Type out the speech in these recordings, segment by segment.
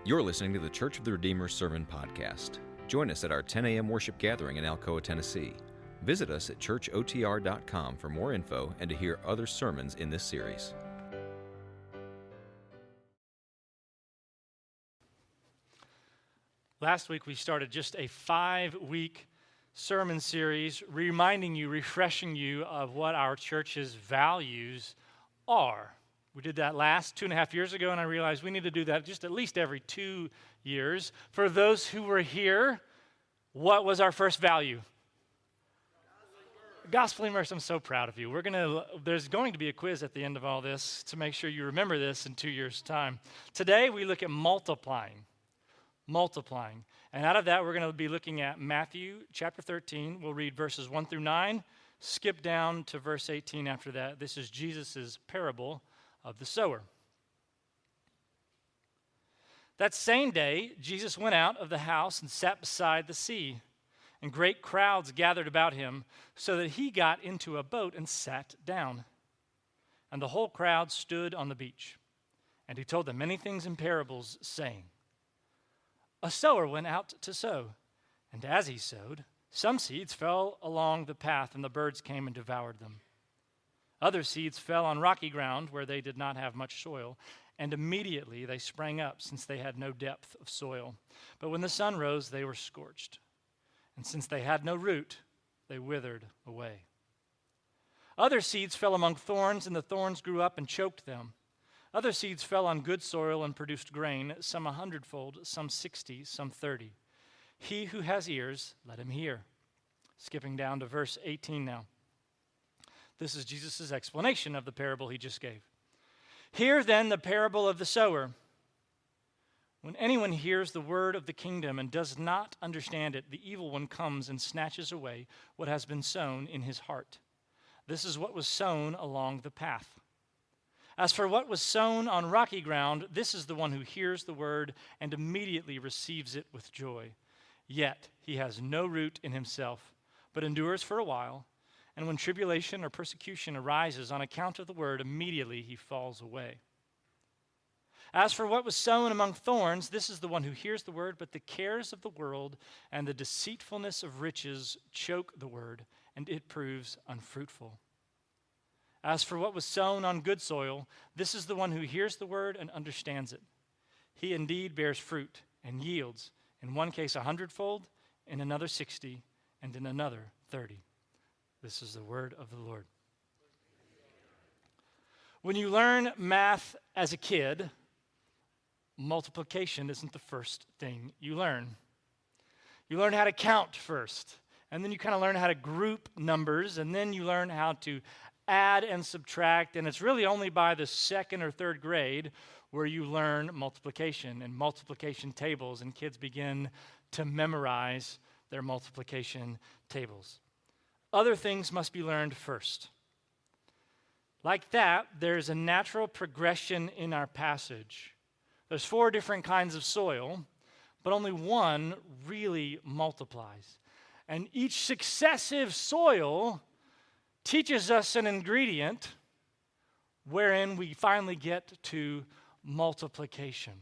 You're listening to the Church of the Redeemer Sermon Podcast. Join us at our 10 a.m. worship gathering in Alcoa, Tennessee. Visit us at churchotr.com for more info and to hear other sermons in this series. Last week we started just a 5-week sermon series reminding you, refreshing you of what our church's values are. We did that last 2.5 years ago, and I realized we need to do that just at least every 2 years. For those who were here, what was our first value? Gospel immerse. I'm so proud of you. There's going to be a quiz at the end of all this to make sure you remember this in 2 years' time. Today we look at multiplying. And out of that, we're going to be looking at Matthew chapter 13. We'll read verses 1 through 9, skip down to verse 18 after that. This is Jesus' parable of the sower. That same day, Jesus went out of the house and sat beside the sea, and great crowds gathered about him, so that he got into a boat and sat down. And the whole crowd stood on the beach. And he told them many things in parables, saying, A sower went out to sow, and as he sowed, some seeds fell along the path, and the birds came and devoured them. Other seeds fell on rocky ground where they did not have much soil, and immediately they sprang up, since they had no depth of soil. But when the sun rose, they were scorched. And since they had no root, they withered away. Other seeds fell among thorns, and the thorns grew up and choked them. Other seeds fell on good soil and produced grain, some 100-fold, some 60, some 30. He who has ears, let him hear. Skipping down to verse 18 now. This is Jesus' explanation of the parable he just gave. Hear then the parable of the sower. When anyone hears the word of the kingdom and does not understand it, the evil one comes and snatches away what has been sown in his heart. This is what was sown along the path. As for what was sown on rocky ground, this is the one who hears the word and immediately receives it with joy. Yet he has no root in himself, but endures for a while. And when tribulation or persecution arises on account of the word, immediately he falls away. As for what was sown among thorns, this is the one who hears the word, but the cares of the world and the deceitfulness of riches choke the word, and it proves unfruitful. As for what was sown on good soil, this is the one who hears the word and understands it. He indeed bears fruit and yields, in one case 100-fold, in another 60, and in another 30. This is the word of the Lord. When you learn math as a kid, multiplication isn't the first thing you learn. You learn how to count first, and then you kind of learn how to group numbers, and then you learn how to add and subtract, and it's really only by the second or third grade where you learn multiplication and multiplication tables, and kids begin to memorize their multiplication tables. Other things must be learned first. Like that, there's a natural progression in our passage. There's 4 different kinds of soil, but only one really multiplies. And each successive soil teaches us an ingredient wherein we finally get to multiplication.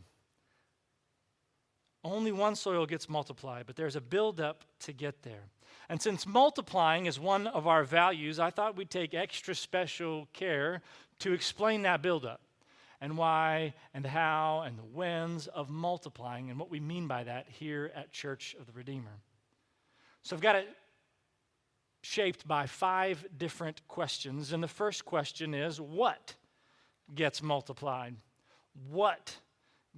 Only one soil gets multiplied, but there's a buildup to get there. And since multiplying is one of our values, I thought we'd take extra special care to explain that buildup and why and how and the whens of multiplying and what we mean by that here at Church of the Redeemer. So I've got it shaped by 5 different questions. And the first question is, what gets multiplied? What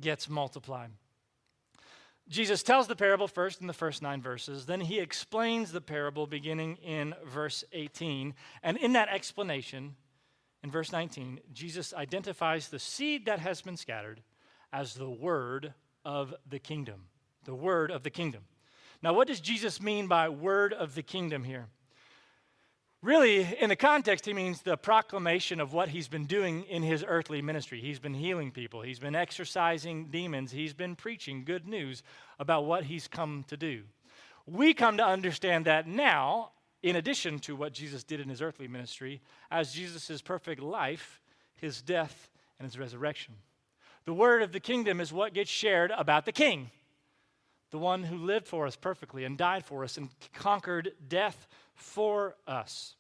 gets multiplied? Jesus tells the parable first in the first 9 verses. Then he explains the parable beginning in verse 18. And in that explanation, in verse 19, Jesus identifies the seed that has been scattered as the word of the kingdom. The word of the kingdom. Now, what does Jesus mean by word of the kingdom here? Really, in the context, he means the proclamation of what he's been doing in his earthly ministry. He's been healing people. He's been exorcising demons. He's been preaching good news about what he's come to do. We come to understand that now, in addition to what Jesus did in his earthly ministry, as Jesus' perfect life, his death, and his resurrection. The word of the kingdom is what gets shared about the king, the one who lived for us perfectly and died for us and conquered death for us.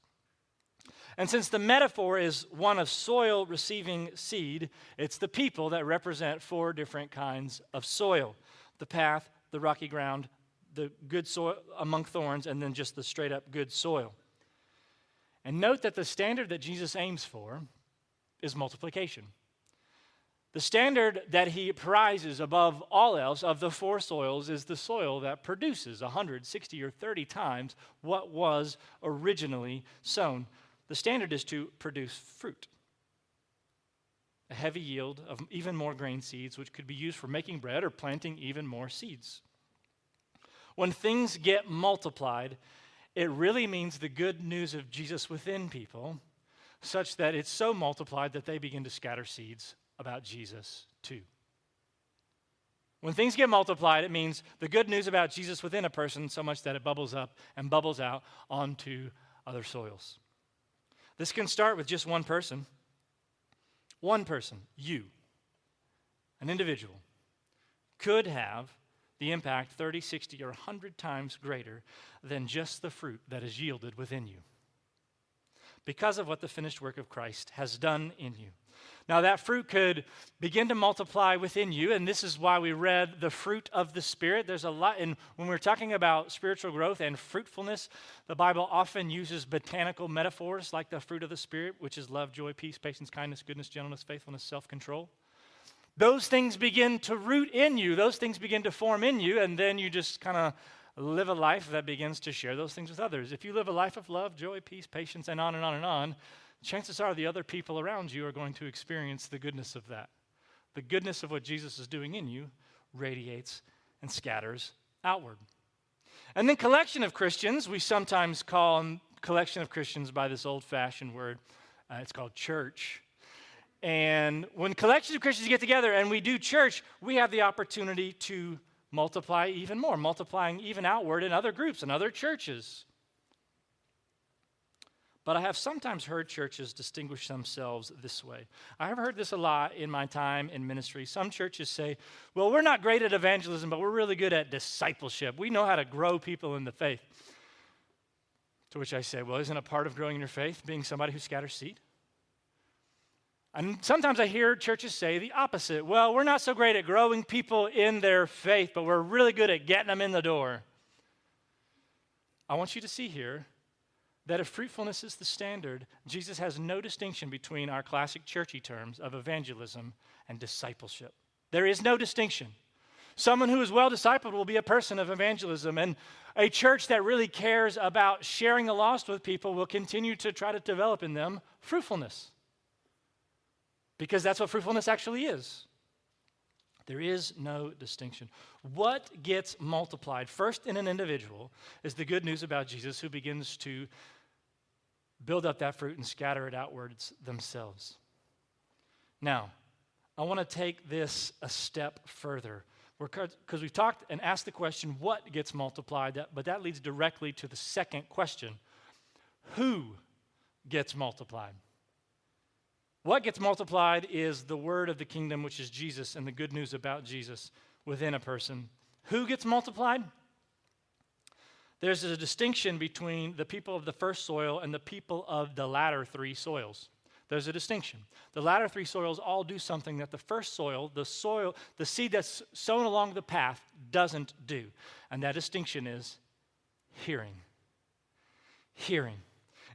And since the metaphor is one of soil receiving seed, it's the people that represent 4 different kinds of soil: the path, the rocky ground, the good soil among thorns, and then just the straight up good soil. And note that the standard that Jesus aims for is multiplication. The standard that he prizes above all else of the 4 soils is the soil that produces 160 or 30 times what was originally sown. The standard is to produce fruit, a heavy yield of even more grain seeds, which could be used for making bread or planting even more seeds. When things get multiplied, it really means the good news of Jesus within people, such that it's so multiplied that they begin to scatter seeds about Jesus too. When things get multiplied, it means the good news about Jesus within a person so much that it bubbles up and bubbles out onto other soils. This can start with just one person. One person, you, an individual, could have the impact 30, 60, or 100 times greater than just the fruit that is yielded within you, because of what the finished work of Christ has done in you. Now, that fruit could begin to multiply within you, and this is why we read the fruit of the Spirit. There's a lot, and when we're talking about spiritual growth and fruitfulness, the Bible often uses botanical metaphors like the fruit of the Spirit, which is love, joy, peace, patience, kindness, goodness, gentleness, faithfulness, self-control. Those things begin to root in you. Those things begin to form in you, and then you just kind of live a life that begins to share those things with others. If you live a life of love, joy, peace, patience, and on and on and on, chances are the other people around you are going to experience the goodness of that. The goodness of what Jesus is doing in you radiates and scatters outward. And then collection of Christians, we sometimes call them collection of Christians by this old-fashioned word. It's called church. And when collections of Christians get together and we do church, we have the opportunity to multiply even more, multiplying even outward in other groups and other churches. But I have sometimes heard churches distinguish themselves this way. I have heard this a lot in my time in ministry. Some churches say, well, we're not great at evangelism, but we're really good at discipleship. We know how to grow people in the faith. To which I say, well, isn't a part of growing in your faith being somebody who scatters seed? And sometimes I hear churches say the opposite. Well, we're not so great at growing people in their faith, but we're really good at getting them in the door. I want you to see here that if fruitfulness is the standard, Jesus has no distinction between our classic churchy terms of evangelism and discipleship. There is no distinction. Someone who is well discipled will be a person of evangelism, and a church that really cares about sharing the lost with people will continue to try to develop in them fruitfulness, because that's what fruitfulness actually is. There is no distinction. What gets multiplied first in an individual is the good news about Jesus, who begins to build up that fruit and scatter it outwards themselves. Now, I want to take this a step further, because we've talked and asked the question, what gets multiplied? But that leads directly to the second question: who gets multiplied? What gets multiplied is the word of the kingdom, which is Jesus, and the good news about Jesus within a person. Who gets multiplied? There's a distinction between the people of the first soil and the people of the latter 3 soils. There's a distinction. The latter 3 soils all do something that the first soil, the seed that's sown along the path, doesn't do. And that distinction is hearing. Hearing.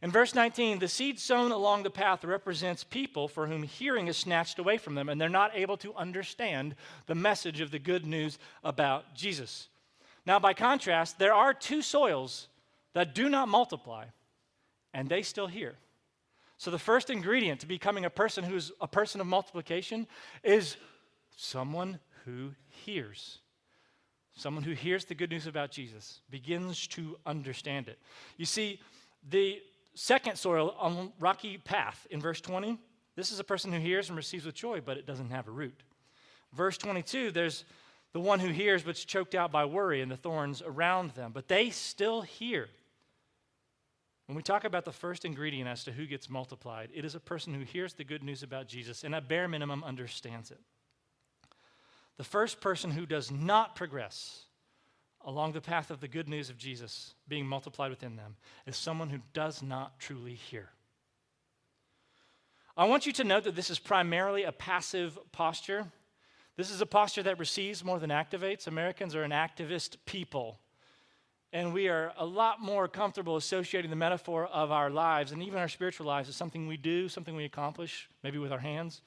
In verse 19, the seed sown along the path represents people for whom hearing is snatched away from them, and they're not able to understand the message of the good news about Jesus. Now, by contrast, there are 2 soils that do not multiply, and they still hear. So the first ingredient to becoming a person who's a person of multiplication is someone who hears. Someone who hears the good news about Jesus, begins to understand it. You see, the second soil on rocky path in verse 20, this is a person who hears and receives with joy, but it doesn't have a root. Verse 22, there's the one who hears but's choked out by worry and the thorns around them, but they still hear. When we talk about the first ingredient as to who gets multiplied, it is a person who hears the good news about Jesus and at bare minimum understands it. The first person who does not progress along the path of the good news of Jesus being multiplied within them is someone who does not truly hear. I want you to note that this is primarily a passive posture. This is a posture that receives more than activates. Americans are an activist people, and we are a lot more comfortable associating the metaphor of our lives and even our spiritual lives as something we do, something we accomplish, maybe with our hands,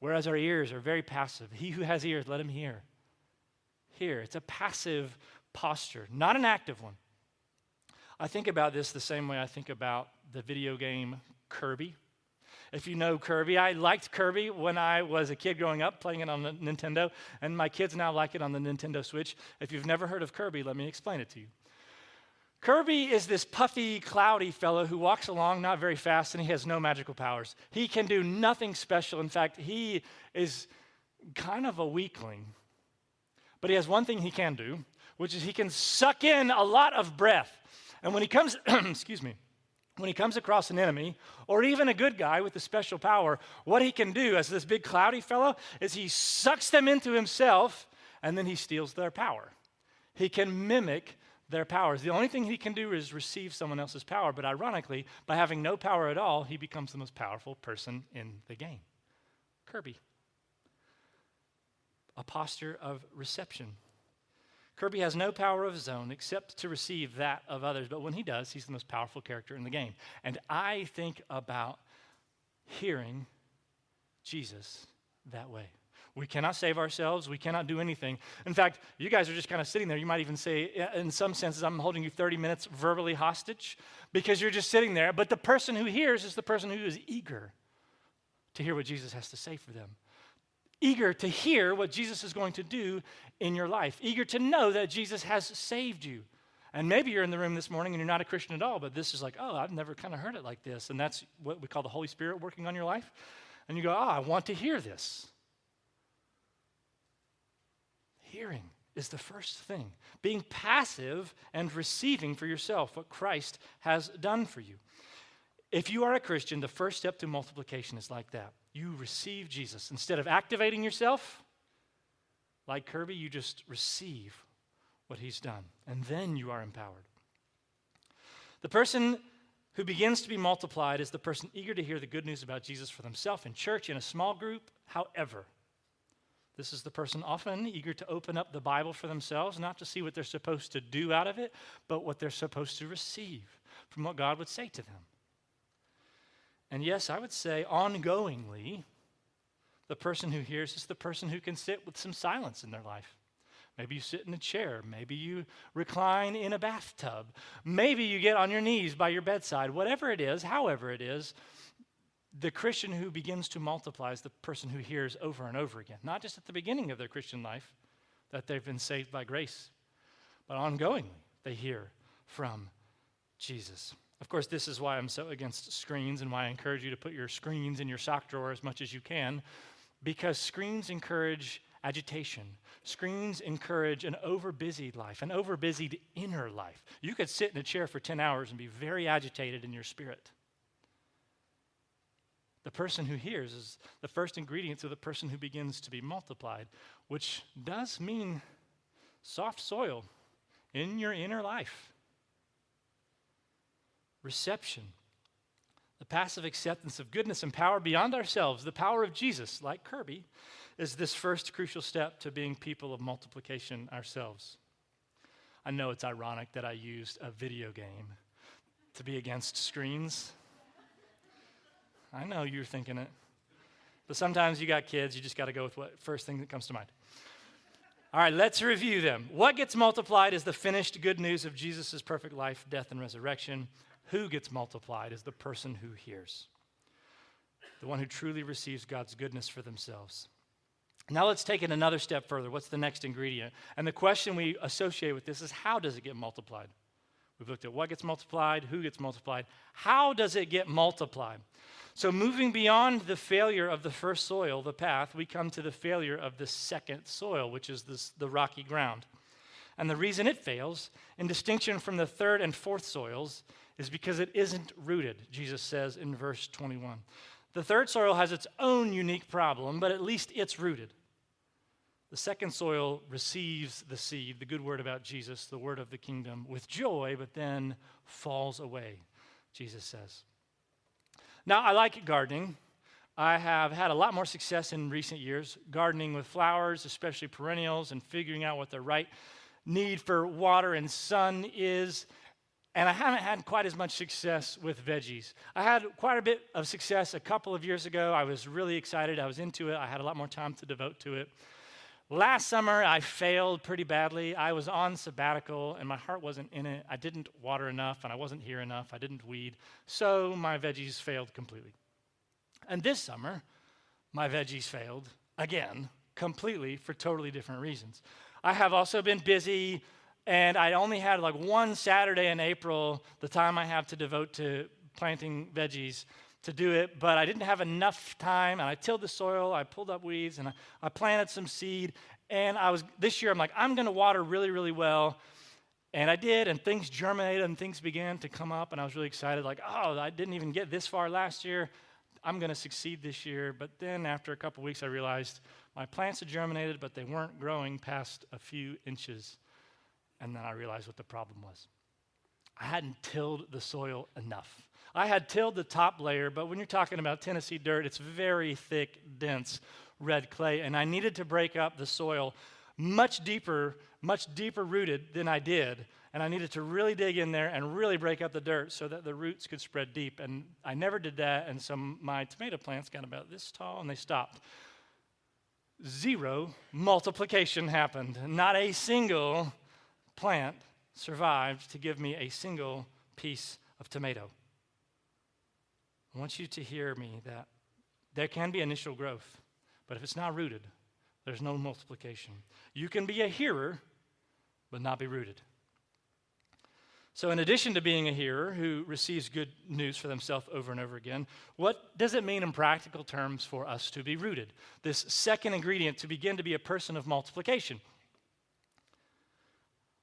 whereas our ears are very passive. He who has ears, let him hear. Hear. It's a passive posture, not an active one. I think about this the same way I think about the video game Kirby. If you know Kirby, I liked Kirby when I was a kid growing up, playing it on the Nintendo, and my kids now like it on the Nintendo Switch. If you've never heard of Kirby, let me explain it to you. Kirby is this puffy, cloudy fellow who walks along not very fast, and he has no magical powers. He can do nothing special. In fact, he is kind of a weakling. But he has one thing he can do, which is he can suck in a lot of breath. And when he comes, when he comes across an enemy, or even a good guy with a special power, what he can do as this big cloudy fellow is he sucks them into himself, and then he steals their power. He can mimic their powers. The only thing he can do is receive someone else's power, but ironically, by having no power at all, he becomes the most powerful person in the game. Kirby. A posture of reception. Kirby has no power of his own except to receive that of others, but when he does, he's the most powerful character in the game. And I think about hearing Jesus that way. We cannot save ourselves. We cannot do anything. In fact, you guys are just kind of sitting there. You might even say, in some senses, I'm holding you 30 minutes verbally hostage because you're just sitting there. But the person who hears is the person who is eager to hear what Jesus has to say for them. Eager to hear what Jesus is going to do in your life. Eager to know that Jesus has saved you. And maybe you're in the room this morning and you're not a Christian at all, but this is like, oh, I've never kind of heard it like this. And that's what we call the Holy Spirit working on your life. And you go, I want to hear this. Hearing is the first thing. Being passive and receiving for yourself what Christ has done for you. If you are a Christian, the first step to multiplication is like that. You receive Jesus. Instead of activating yourself, like Kirby, you just receive what he's done. And then you are empowered. The person who begins to be multiplied is the person eager to hear the good news about Jesus for themselves in church, in a small group, however. This is the person often eager to open up the Bible for themselves, not to see what they're supposed to do out of it, but what they're supposed to receive from what God would say to them. And yes, I would say ongoingly, the person who hears is the person who can sit with some silence in their life. Maybe you sit in a chair. Maybe you recline in a bathtub. Maybe you get on your knees by your bedside. Whatever it is, however it is, the Christian who begins to multiply is the person who hears over and over again. Not just at the beginning of their Christian life that they've been saved by grace, but ongoingly they hear from Jesus. Of course, this is why I'm so against screens and why I encourage you to put your screens in your sock drawer as much as you can, because screens encourage agitation. Screens encourage an overbusied life, an overbusied inner life. You could sit in a chair for 10 hours and be very agitated in your spirit. The person who hears is the first ingredient to the person who begins to be multiplied, which does mean soft soil in your inner life. Reception, the passive acceptance of goodness and power beyond ourselves, the power of Jesus, like Kirby, is this first crucial step to being people of multiplication ourselves. I know it's ironic that I used a video game to be against screens. I know you're thinking it. But sometimes you got kids, you just got to go with what first thing that comes to mind. All right, let's review them. What gets multiplied is the finished good news of Jesus' perfect life, death, and resurrection. Who gets multiplied is the person who hears, the one who truly receives God's goodness for themselves. Now let's take it another step further. What's the next ingredient? And the question we associate with this is, how does it get multiplied? We've looked at what gets multiplied, who gets multiplied. How does it get multiplied? So moving beyond the failure of the first soil, the path, we come to the failure of the second soil, which is the rocky ground. And the reason it fails, in distinction from the third and fourth soils, is because it isn't rooted, Jesus says in verse 21. The third soil has its own unique problem, but at least it's rooted. The second soil receives the seed, the good word about Jesus, the word of the kingdom, with joy, but then falls away, Jesus says. Now, I like gardening. I have had a lot more success in recent years gardening with flowers, especially perennials, and figuring out what the right need for water and sun is. And I haven't had quite as much success with veggies. I had quite a bit of success a couple of years ago. I was really excited. I was into it. I had a lot more time to devote to it. Last summer, I failed pretty badly. I was on sabbatical, and my heart wasn't in it. I didn't water enough, and I wasn't here enough. I didn't weed. So my veggies failed completely. And this summer, my veggies failed again, completely, for totally different reasons. I have also been busy, and I only had like one Saturday in April, the time I have to devote to planting veggies, to do it, but I didn't have enough time, and I tilled the soil, I pulled up weeds, and I planted some seed, and this year I'm like, I'm going to water really, really well, and I did, and things germinated, and things began to come up, and I was really excited, like, oh, I didn't even get this far last year, I'm going to succeed this year. But then after a couple weeks, I realized my plants had germinated, but they weren't growing past a few inches, and then I realized what the problem was. I hadn't tilled the soil enough. I had tilled the top layer, but when you're talking about Tennessee dirt, it's very thick, dense red clay, and I needed to break up the soil much deeper rooted than I did, and I needed to really dig in there and really break up the dirt so that the roots could spread deep, and I never did that, and so my tomato plants got about this tall, and they stopped. Zero multiplication happened. Not a single plant survived to give me a single piece of tomato. I want you to hear me that there can be initial growth, but if it's not rooted, there's no multiplication. You can be a hearer, but not be rooted. So in addition to being a hearer who receives good news for themselves over and over again, what does it mean in practical terms for us to be rooted? This second ingredient to begin to be a person of multiplication.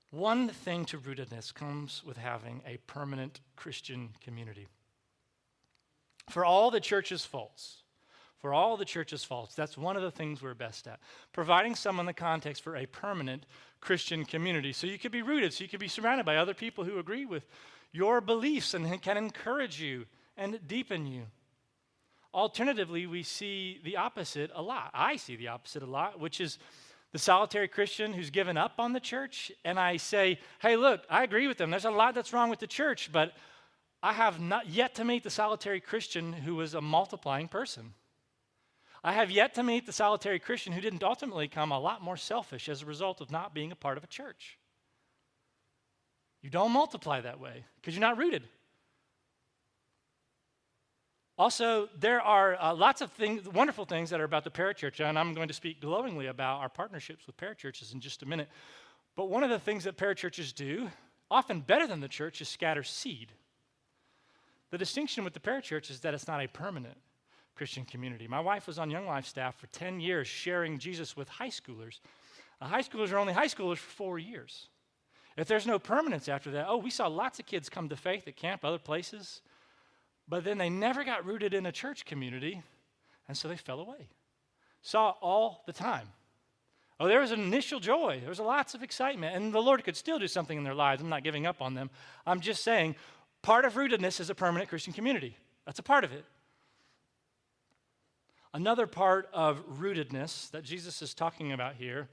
One thing to rootedness comes with having a permanent Christian community. For all the church's faults, that's one of the things we're best at. Providing someone the context for a permanent Christian community. So you could be rooted, so you could be surrounded by other people who agree with your beliefs and can encourage you and deepen you. Alternatively, we see the opposite a lot. I see the opposite a lot, which is the solitary Christian who's given up on the church. And I say, hey, look, I agree with them. There's a lot that's wrong with the church, but I have not yet to meet the solitary Christian who was a multiplying person. I have yet to meet the solitary Christian who didn't ultimately become a lot more selfish as a result of not being a part of a church. You don't multiply that way because you're not rooted. Also, there are lots of things, wonderful things that are about the parachurch, and I'm going to speak glowingly about our partnerships with parachurches in just a minute. But one of the things that parachurches do, often better than the church, is scatter seed. The distinction with the parachurch is that it's not a permanent Christian community. My wife was on Young Life staff for 10 years sharing Jesus with high schoolers. High schoolers are only high schoolers for 4 years. If there's no permanence after that, we saw lots of kids come to faith at camp, other places, but then they never got rooted in a church community, and so they fell away. Saw all the time. There was an initial joy. There was lots of excitement, and the Lord could still do something in their lives. I'm not giving up on them. I'm just saying, part of rootedness is a permanent Christian community. That's a part of it. Another part of rootedness that Jesus is talking about here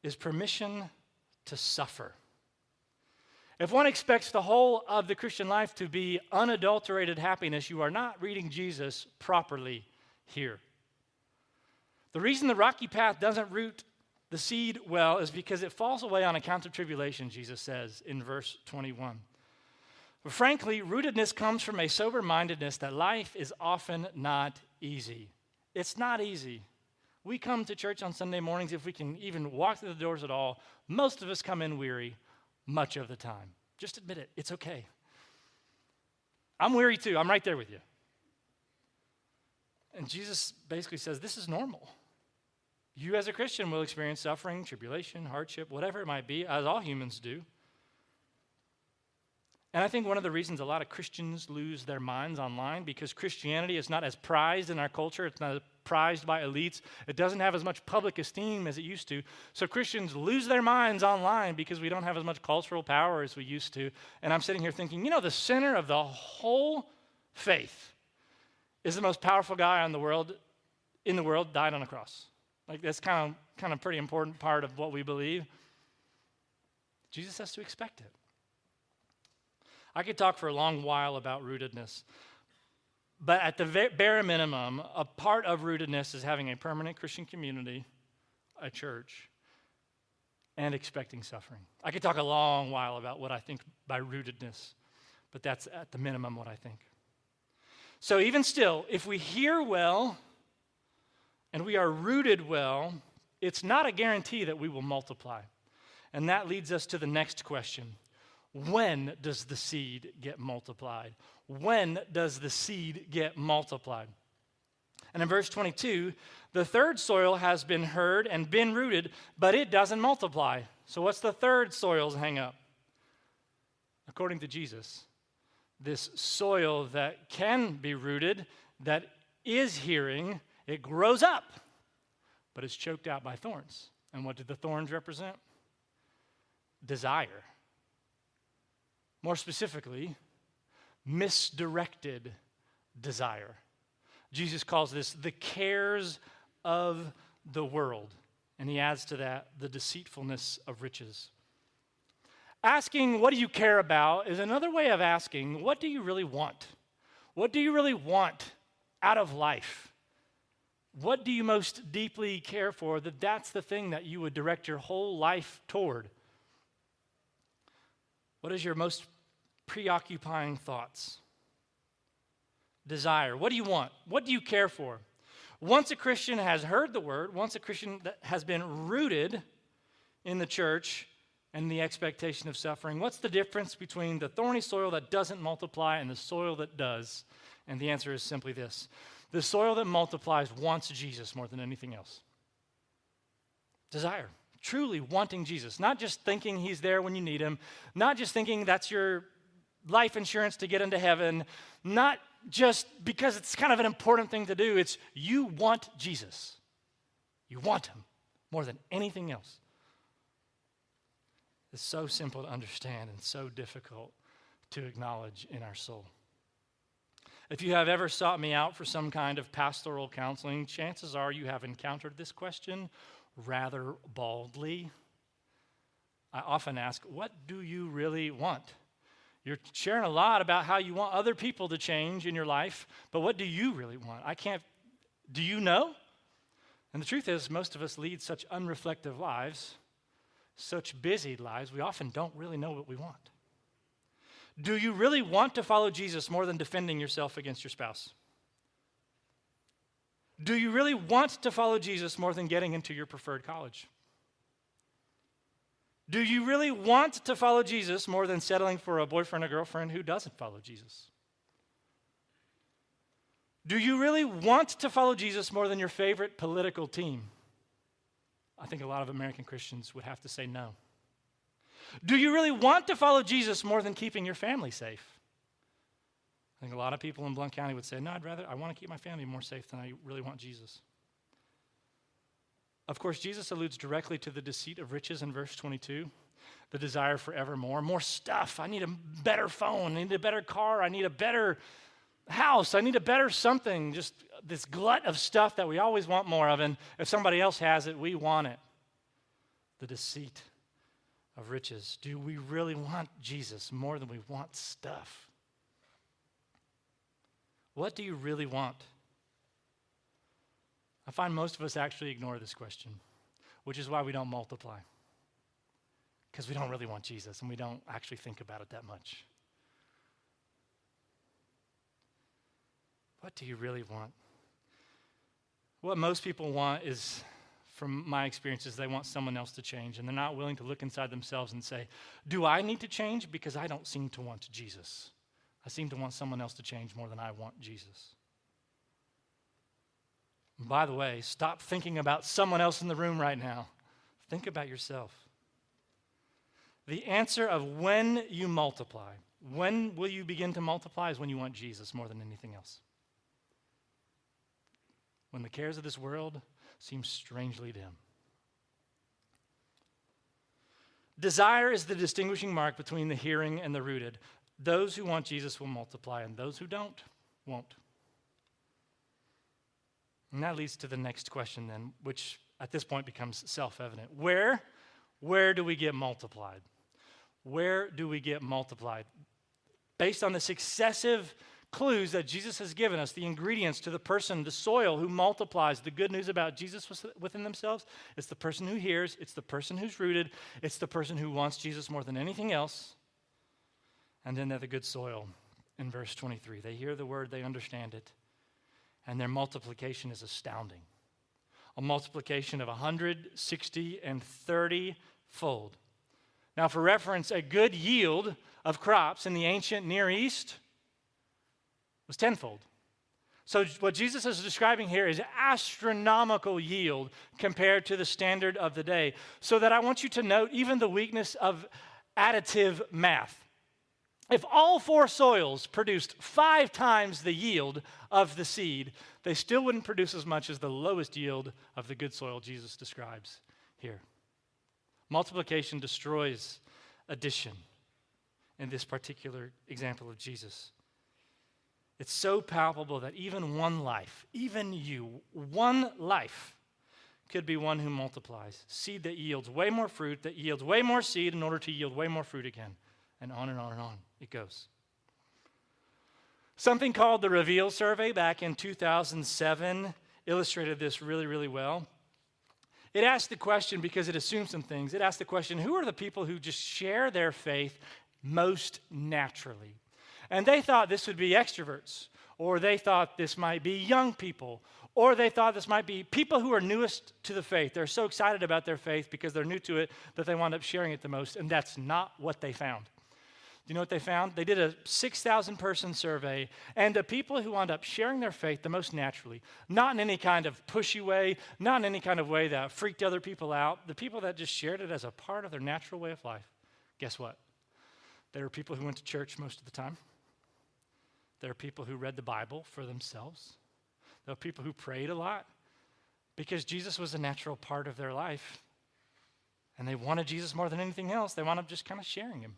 is permission to suffer. If one expects the whole of the Christian life to be unadulterated happiness, you are not reading Jesus properly here. The reason the rocky path doesn't root the seed well is because it falls away on account of tribulation, Jesus says in verse 21. But frankly, rootedness comes from a sober-mindedness that life is often not easy. It's not easy. We come to church on Sunday mornings, if we can even walk through the doors at all. Most of us come in weary much of the time. Just admit it. It's okay. I'm weary too. I'm right there with you. And Jesus basically says, this is normal. You as a Christian will experience suffering, tribulation, hardship, whatever it might be, as all humans do. And I think one of the reasons a lot of Christians lose their minds online because Christianity is not as prized in our culture, it's not as prized by elites. It doesn't have as much public esteem as it used to. So Christians lose their minds online because we don't have as much cultural power as we used to. And I'm sitting here thinking, the center of the whole faith is the most powerful guy in the world died on a cross. Like, that's kind of pretty important part of what we believe. Jesus has to expect it. I could talk for a long while about rootedness, but at the bare minimum, a part of rootedness is having a permanent Christian community, a church, and expecting suffering. I could talk a long while about what I think by rootedness, but that's at the minimum what I think. So even still, if we hear well and we are rooted well, it's not a guarantee that we will multiply. And that leads us to the next question. When does the seed get multiplied? When does the seed get multiplied? And in verse 22, the third soil has been heard and been rooted, but it doesn't multiply. So what's the third soil's hang up? According to Jesus, this soil that can be rooted, that is hearing, it grows up, but it's choked out by thorns. And what do the thorns represent? Desire. More specifically, misdirected desire. Jesus calls this the cares of the world, and he adds to that the deceitfulness of riches. Asking, what do you care about, is another way of asking, what do you really want? What do you really want out of life? What do you most deeply care for, that's the thing that you would direct your whole life toward? What is your most preoccupying thoughts? Desire. What do you want? What do you care for? Once a Christian has heard the word, once a Christian that has been rooted in the church and the expectation of suffering, what's the difference between the thorny soil that doesn't multiply and the soil that does? And the answer is simply this. The soil that multiplies wants Jesus more than anything else. Desire. Truly wanting Jesus. Not just thinking he's there when you need him. Not just thinking that's your life insurance to get into heaven. Not just because it's kind of an important thing to do. It's you want Jesus. You want him more than anything else. It's so simple to understand and so difficult to acknowledge in our soul. If you have ever sought me out for some kind of pastoral counseling, chances are you have encountered this question rather baldly. I often ask, what do you really want? You're sharing a lot about how you want other people to change in your life, but what do you really want? Do you know? And the truth is, most of us lead such unreflective lives, such busy lives, we often don't really know what we want. Do you really want to follow Jesus more than defending yourself against your spouse? Do you really want to follow Jesus more than getting into your preferred college? Do you really want to follow Jesus more than settling for a boyfriend or girlfriend who doesn't follow Jesus? Do you really want to follow Jesus more than your favorite political team? I think a lot of American Christians would have to say no. Do you really want to follow Jesus more than keeping your family safe? I think a lot of people in Blount County would say, no, I want to keep my family more safe than I really want Jesus. Of course, Jesus alludes directly to the deceit of riches in verse 22, the desire for ever more stuff. I need a better phone, I need a better car, I need a better house, I need a better something, just this glut of stuff that we always want more of, and if somebody else has it, we want it. The deceit of riches. Do we really want Jesus more than we want stuff? What do you really want? I find most of us actually ignore this question, which is why we don't multiply. Because we don't really want Jesus and we don't actually think about it that much. What do you really want? What most people want is, from my experiences, they want someone else to change, and they're not willing to look inside themselves and say, do I need to change? Because I don't seem to want Jesus. I seem to want someone else to change more than I want Jesus. And by the way, stop thinking about someone else in the room right now. Think about yourself. The answer of when you multiply, when will you begin to multiply, is when you want Jesus more than anything else. when the cares of this world seem strangely dim. Desire is the distinguishing mark between the hearing and the rooted. Those who want Jesus will multiply, and those who don't, won't. And that leads to the next question then, which at this point becomes self-evident. Where do we get multiplied? Where do we get multiplied? Based on the successive clues that Jesus has given us, the ingredients to the person, the soil who multiplies the good news about Jesus within themselves, it's the person who hears, it's the person who's rooted, it's the person who wants Jesus more than anything else. And then they're the good soil in verse 23. They hear the word, they understand it, and their multiplication is astounding. A multiplication of 160 and 30-fold. Now, for reference, a good yield of crops in the ancient Near East was tenfold. So what Jesus is describing here is astronomical yield compared to the standard of the day. So that I want you to note even the weakness of additive math. If all 4 soils produced 5 times the yield of the seed, they still wouldn't produce as much as the lowest yield of the good soil Jesus describes here. Multiplication destroys addition in this particular example of Jesus. It's so palpable that even one life, even you, one life could be one who multiplies. Seed that yields way more fruit, that yields way more seed in order to yield way more fruit again. And on and on and on it goes. Something called the Reveal Survey back in 2007 illustrated this really, really well. It asked the question, because it assumed some things, it asked the question, who are the people who just share their faith most naturally? And they thought this would be extroverts, or they thought this might be young people, or they thought this might be people who are newest to the faith. They're so excited about their faith because they're new to it that they wind up sharing it the most, and that's not what they found. Do you know what they found? They did a 6,000-person survey, and the people who wound up sharing their faith the most naturally, not in any kind of pushy way, not in any kind of way that freaked other people out, the people that just shared it as a part of their natural way of life, guess what? They were people who went to church most of the time. There are people who read the Bible for themselves. There are people who prayed a lot because Jesus was a natural part of their life, and they wanted Jesus more than anything else. They wound up just kind of sharing him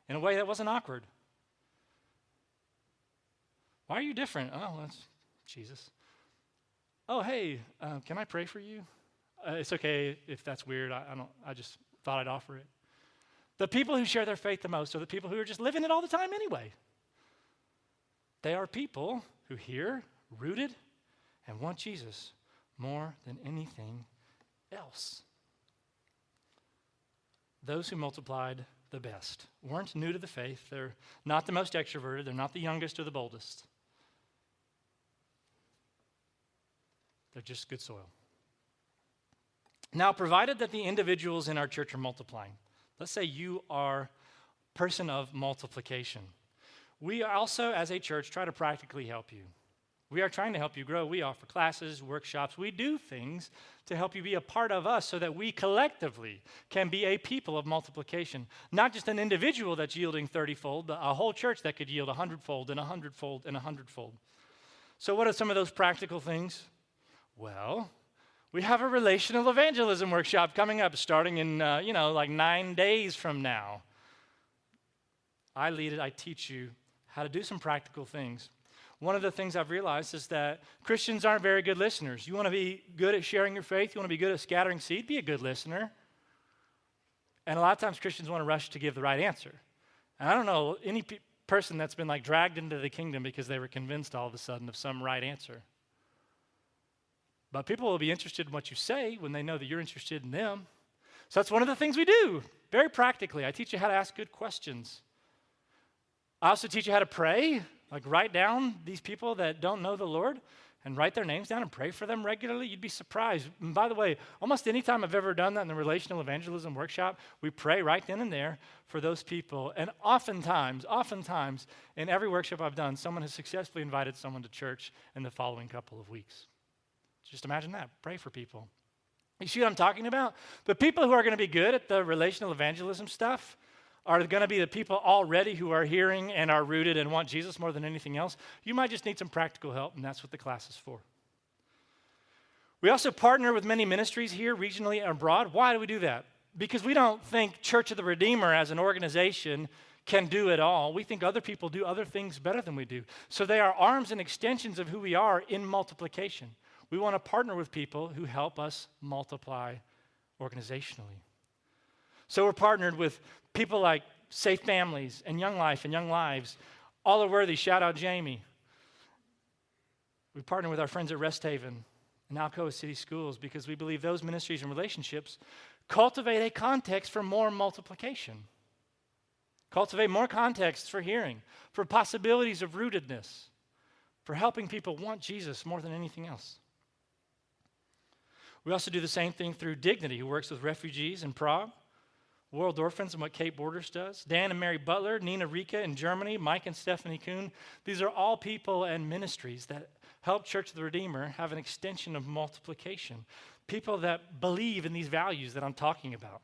in a way that wasn't awkward. Why are you different? Oh, that's Jesus. Oh, hey, can I pray for you? It's okay if that's weird. I just thought I'd offer it. The people who share their faith the most are the people who are just living it all the time anyway. They are people who hear, rooted, and want Jesus more than anything else. Those who multiplied the best weren't new to the faith. They're not the most extroverted. They're not the youngest or the boldest. They're just good soil. Now, provided that the individuals in our church are multiplying, let's say you are a person of multiplication. We also, as a church, try to practically help you. We are trying to help you grow. We offer classes, workshops. We do things to help you be a part of us so that we collectively can be a people of multiplication. Not just an individual that's yielding 30-fold, but a whole church that could yield 100-fold and 100-fold and 100-fold. So what are some of those practical things? Well, we have a relational evangelism workshop coming up starting in, like 9 days from now. I lead it. I teach you how to do some practical things. One of the things I've realized is that Christians aren't very good listeners. You want to be good at sharing your faith? You want to be good at scattering seed? Be a good listener. And a lot of times Christians want to rush to give the right answer. And I don't know any person that's been dragged into the kingdom because they were convinced all of a sudden of some right answer. But people will be interested in what you say when they know that you're interested in them. So that's one of the things we do, very practically. I teach you how to ask good questions. I also teach you how to pray. Write down these people that don't know the Lord and write their names down and pray for them regularly. You'd be surprised. And by the way, almost any time I've ever done that in the relational evangelism workshop, we pray right then and there for those people. And oftentimes, in every workshop I've done, someone has successfully invited someone to church in the following couple of weeks. Just imagine that. Pray for people. You see what I'm talking about? The people who are going to be good at the relational evangelism stuff are going to be the people already who are hearing and are rooted and want Jesus more than anything else. You might just need some practical help, and that's what the class is for. We also partner with many ministries here, regionally and abroad. Why do we do that? Because we don't think Church of the Redeemer as an organization can do it all. We think other people do other things better than we do. So they are arms and extensions of who we are in multiplication. We want to partner with people who help us multiply organizationally. So we're partnered with people like Safe Families and Young Life and Young Lives. All are worthy. Shout out Jamie. We partner with our friends at Rest Haven and Alcoa City Schools because we believe those ministries and relationships cultivate a context for more multiplication. Cultivate more context for hearing, for possibilities of rootedness, for helping people want Jesus more than anything else. We also do the same thing through Dignity, who works with refugees in Prague, World Orphans and what Cape Borders does, Dan and Mary Butler, Nina Rika in Germany, Mike and Stephanie Kuhn. These are all people and ministries that help Church of the Redeemer have an extension of multiplication. People that believe in these values that I'm talking about.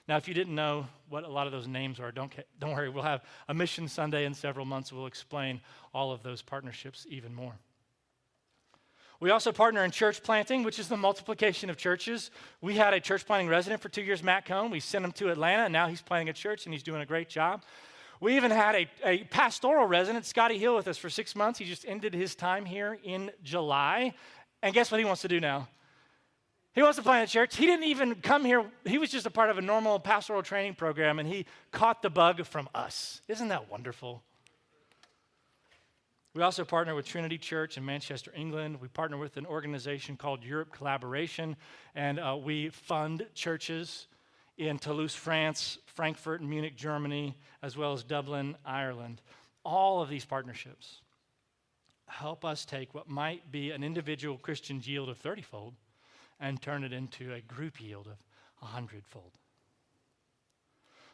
Now, if you didn't know what a lot of those names are, don't worry. We'll have a Mission Sunday in several months. We'll explain all of those partnerships even more. We also partner in church planting, which is the multiplication of churches. We had a church planting resident for 2 years, Matt Cohn. We sent him to Atlanta, and now he's planting a church, and he's doing a great job. We even had a pastoral resident, Scotty Hill, with us for 6 months. He just ended his time here in July. And guess what he wants to do now? He wants to plant a church. He didn't even come here. He was just a part of a normal pastoral training program, and he caught the bug from us. Isn't that wonderful? We also partner with Trinity Church in Manchester, England. We partner with an organization called Europe Collaboration, and we fund churches in Toulouse, France, Frankfurt and Munich, Germany, as well as Dublin, Ireland. All of these partnerships help us take what might be an individual Christian yield of 30-fold and turn it into a group yield of 100-fold.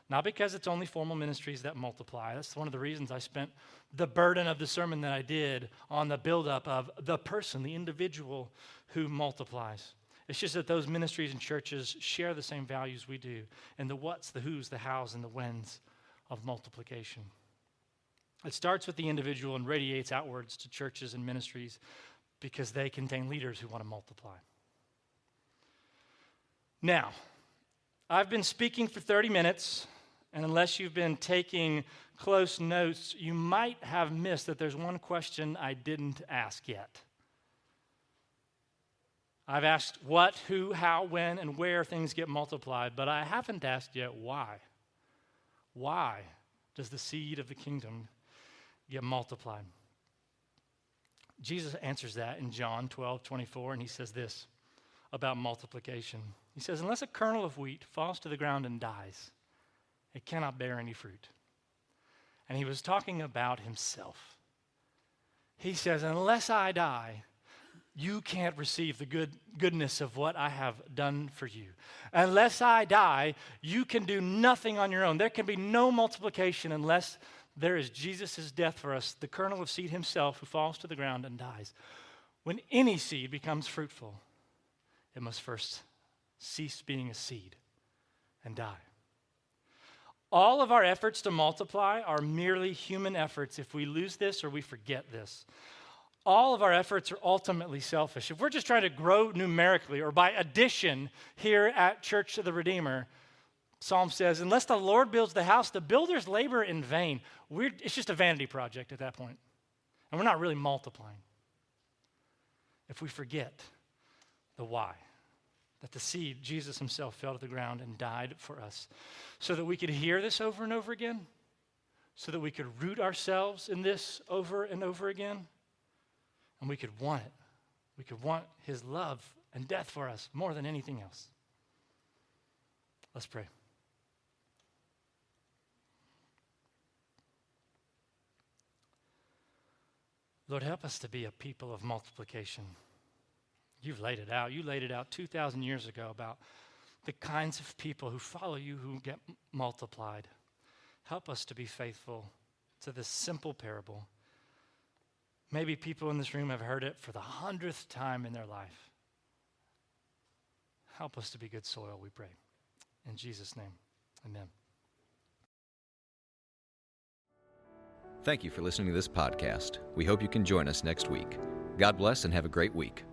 Not because it's only formal ministries that multiply. That's one of the reasons I spent the burden of the sermon that I did on the buildup of the person, the individual who multiplies. It's just that those ministries and churches share the same values we do in the whats, the whos, the hows, and the whens of multiplication. It starts with the individual and radiates outwards to churches and ministries because they contain leaders who want to multiply. Now, I've been speaking for 30 minutes, and unless you've been taking close notes, you might have missed that there's one question I didn't ask yet. I've asked what, who, how, when, and where things get multiplied, but I haven't asked yet why. Why does the seed of the kingdom get multiplied? Jesus answers that in John 12:24, and he says this about multiplication. He says, unless a kernel of wheat falls to the ground and dies, it cannot bear any fruit. And he was talking about himself. He says, unless I die, you can't receive the goodness of what I have done for you. Unless I die, you can do nothing on your own. There can be no multiplication unless there is Jesus' death for us, the kernel of seed himself who falls to the ground and dies. When any seed becomes fruitful, it must first cease being a seed and die. All of our efforts to multiply are merely human efforts if we lose this or we forget this. All of our efforts are ultimately selfish. If we're just trying to grow numerically or by addition here at Church of the Redeemer, Psalm says, unless the Lord builds the house, the builders labor in vain. It's just a vanity project at that point. And we're not really multiplying. If we forget the why, that the seed, Jesus himself, fell to the ground and died for us so that we could hear this over and over again, so that we could root ourselves in this over and over again, and we could want it. We could want his love and death for us more than anything else. Let's pray. Lord, help us to be a people of multiplication. You've laid it out. You laid it out 2,000 years ago about the kinds of people who follow you who get multiplied. Help us to be faithful to this simple parable. Maybe people in this room have heard it for the 100th time in their life. Help us to be good soil, we pray. In Jesus' name, amen. Thank you for listening to this podcast. We hope you can join us next week. God bless and have a great week.